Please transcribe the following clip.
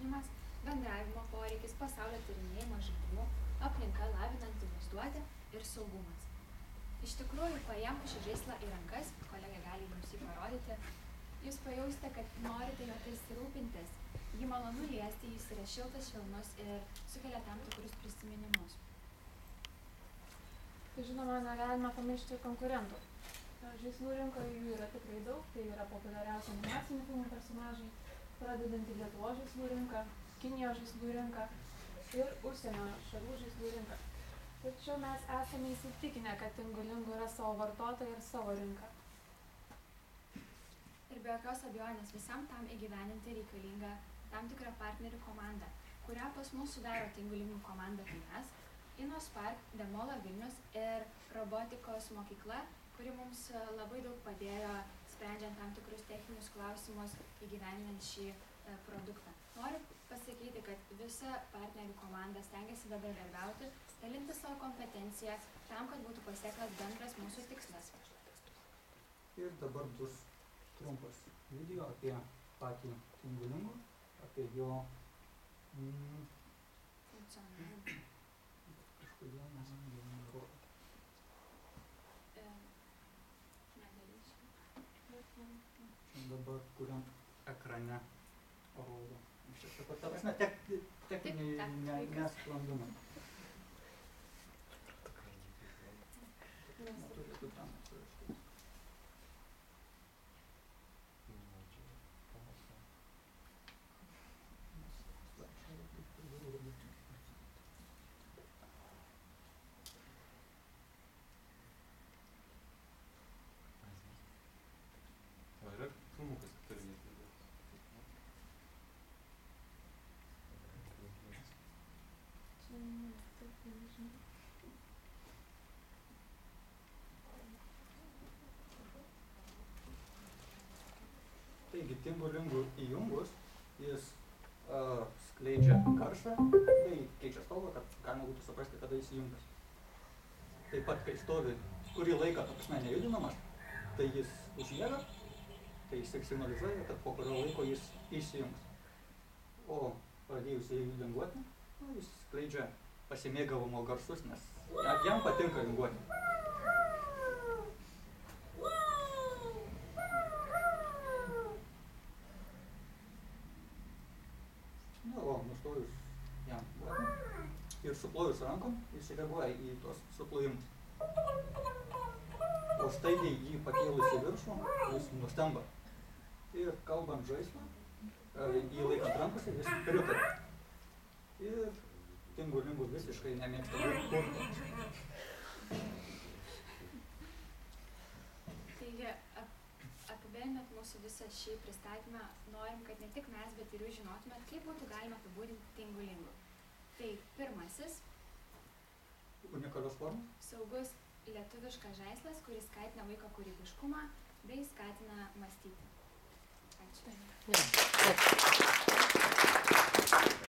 susipažinimas, bendravimo poreikis, pasaulio tyrinėjimas, žaidimų, aplinka lavinanti vaizduotę ir saugumas. Iš tikrųjų, paėmus šį žaislą į rankas, kolegė gali jums jį parodyti, jūs pajausite, kad norite jo tarsi rūpintis, jį malonu liesti, jis yra šiltas, švelnus ir sukelia tam tikrus prisiminimus. Tai žinoma, negalime pamiršti konkurentų. Žaislų rinkoje jų yra tikrai daug, tai yra populiariausi animacinių filmų personažai, pradedanti Lietuvos žaislų rinką, Kinijos žaislų rinką ir užsienio šalių žaislų rinką. Tačiau mes esame įsitikinę, kad Tingulingu yra savo vartotoją ir savo rinką. Ir be jokios abejonės visam tam įgyvendinti reikalinga tam tikra partnerių komanda, kurią pas mus sudaro Tingulingu komanda tai mes, InnoSpark, Demola Vilnius ir robotikos mokykla, kuri mums labai daug padėjo sprendžiant tam tikrus techninius klausimus įgyvendinant šį produktą. Noriu pasakyti, kad visa partnerių komanda stengiasi bendradarbiauti, dalinti savo kompetenciją tam, kad būtų pasiektas bendras mūsų tikslas. Ir dabar bus trumpas video apie patį Tingulingų, apie jo funkcionavimą. Kažkodėl nerodo. Dabar kuriam ekrane rodo. Ta prasme, techniniai nesklandumai. Turėtų ten atsirašyti. Taigi, Tingulingų įjungus, jis skleidžia garsą, tai keičia spalvą, kad galima būtų suprasti, kada jis įjungas. Taip pat, kai stovi kurį laiką, ta prasme, nejudinamas, tai jis užmiega, tai jis signalizuoja, kad po kurio laiko jis įsijungs. O pradėjus jį linguoti, jis skleidžia pasimėgavimo garsus, nes jam patinka linguoti. Na, o nustojus jam ir suplojus rankom, jis reaguoja į tos suplojimus. O staigiai jį pakėlus į viršų, jis nustemba. Ir kalbant žaislą, jį laikant rankose, jis pritaria. Ir Tingulingų visiškai nemėgsta purto. Taigi, apibendrinant mūsų visą šį pristatymą, norim, kad ne tik mes, bet ir jūs žinotumėt, kaip būtų galima apibūdinti Tingulingų. Tai pirmasis unikalios formos. Saugus lietuviškas žaislas, kuris skatina vaiko kūrybiškumą bei skatina mąstyti. Ačiū.